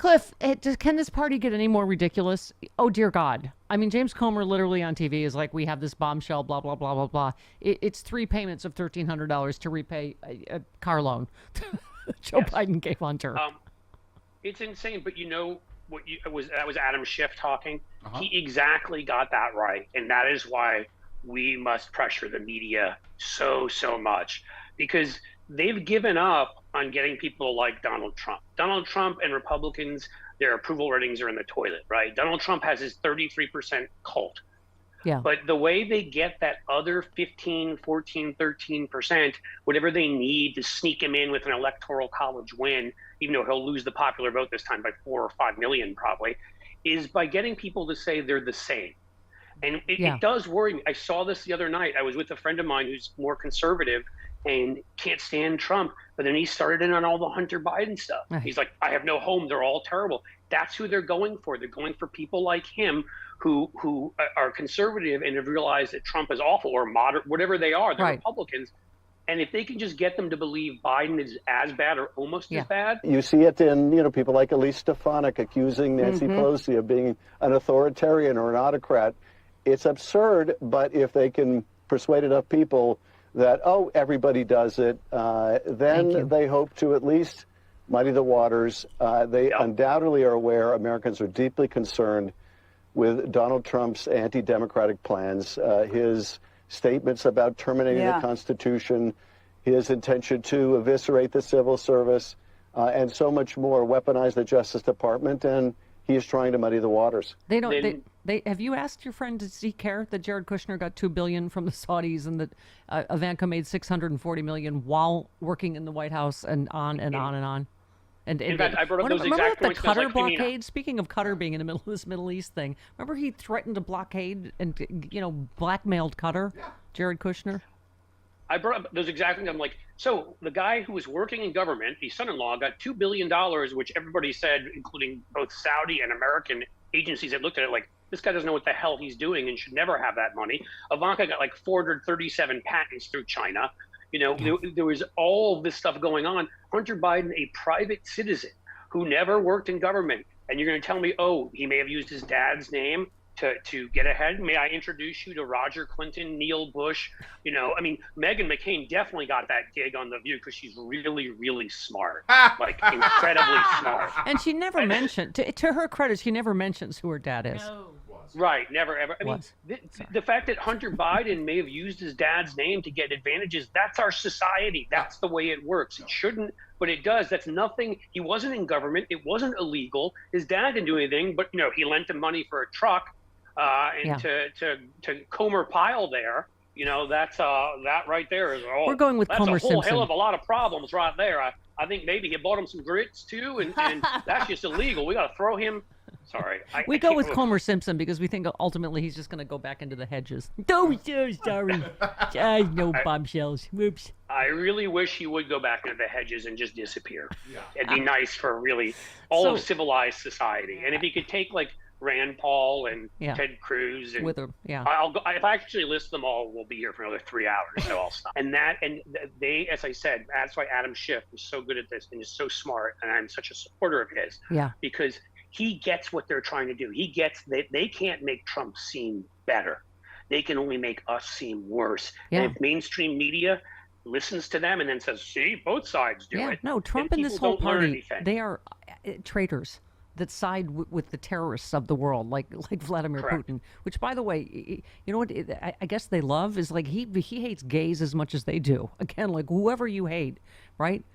Cliff, can this party get any more ridiculous? Oh, dear God. I mean, James Comer literally on TV is like, we have this bombshell, blah, blah, blah, blah, blah. It's 3 payments of $1,300 to repay a car loan Joe Biden gave Hunter. It's insane, but you know what? That was Adam Schiff talking. He exactly got that right, and that is why we must pressure the media so much, because they've given up on getting people like Donald Trump. Donald Trump and Republicans, their approval ratings are in the toilet, right? Donald Trump has his 33% cult. Yeah. But the way they get that other 15, 14, 13%, whatever they need to sneak him in with an electoral college win, even though he'll lose the popular vote this time by 4 or 5 million probably, is by getting people to say they're the same. And it does worry me. I saw this the other night. I was with a friend of mine who's more conservative and can't stand Trump, but then he started in on all the Hunter Biden stuff. He's like, I have no home. They're all terrible. That's who they're going for. They're going for people like him who are conservative and have realized that Trump is awful, or moderate, whatever they are. They're Republicans. And if they can just get them to believe Biden is as bad or almost as bad. You see it in, people like Elise Stefanik accusing Nancy Pelosi of being an authoritarian or an autocrat. It's absurd, but if they can persuade enough people that, everybody does it, then they hope to at least muddy the waters. They undoubtedly are aware Americans are deeply concerned with Donald Trump's anti-democratic plans, his statements about terminating the Constitution, his intention to eviscerate the civil service, and so much more, weaponize the Justice Department, and he is trying to muddy the waters. They don't. Have you asked your friend, does he care that Jared Kushner got $2 billion from the Saudis and that Ivanka made $640 million while working in the White House and on and on and on? And in fact, I brought up those exact points. The Qatar blockade. Speaking of Qatar being in the middle of this Middle East thing, remember he threatened to blockade and blackmailed Qatar, Jared Kushner. I brought up those exact things. I'm like, so the guy who was working in government, his son-in-law, got $2 billion, which everybody said, including both Saudi and American agencies that looked at it like, this guy doesn't know what the hell he's doing and should never have that money. Ivanka got like 437 patents through China. There was all of this stuff going on. Hunter Biden, a private citizen who never worked in government. And you're going to tell me, he may have used his dad's name to get ahead. May I introduce you to Roger Clinton, Neil Bush? Meghan McCain definitely got that gig on The View because she's really, really smart, like incredibly smart. And she never mentioned, to her credit, she never mentions who her dad is. No. Right, never, ever. I mean, the fact that Hunter Biden may have used his dad's name to get advantages, that's our society. That's the way it works. It shouldn't, but it does. That's nothing. He wasn't in government. It wasn't illegal. His dad didn't do anything, but, he lent him money for a truck and to Comer Pyle there. That's that right there is we're going with Comer Simpson. That's a whole hell of a lot of problems right there. I think maybe he bought him some grits too, and that's just illegal. We got to throw him. Sorry. We go with Comer Simpson because we think ultimately he's just going to go back into the hedges. Oh, so sorry. No bombshells. Whoops. I really wish he would go back into the hedges and just disappear. Yeah. It'd be nice for really all of civilized society. And if he could take like Rand Paul and Ted Cruz and I'll go, if I actually list them all, we'll be here for another 3 hours, so I'll stop. And they, as I said, that's why Adam Schiff is so good at this and is so smart, and I'm such a supporter of his. Yeah. Because he gets what they're trying to do. He gets that they can't make Trump seem better. They can only make us seem worse. Yeah. And if mainstream media listens to them and then says, see, both sides do it. No, Trump and this whole party, they are traitors that side with the terrorists of the world, like Vladimir Putin, which, by the way, you know what I guess they love is like he hates gays as much as they do. Again, like whoever you hate, right?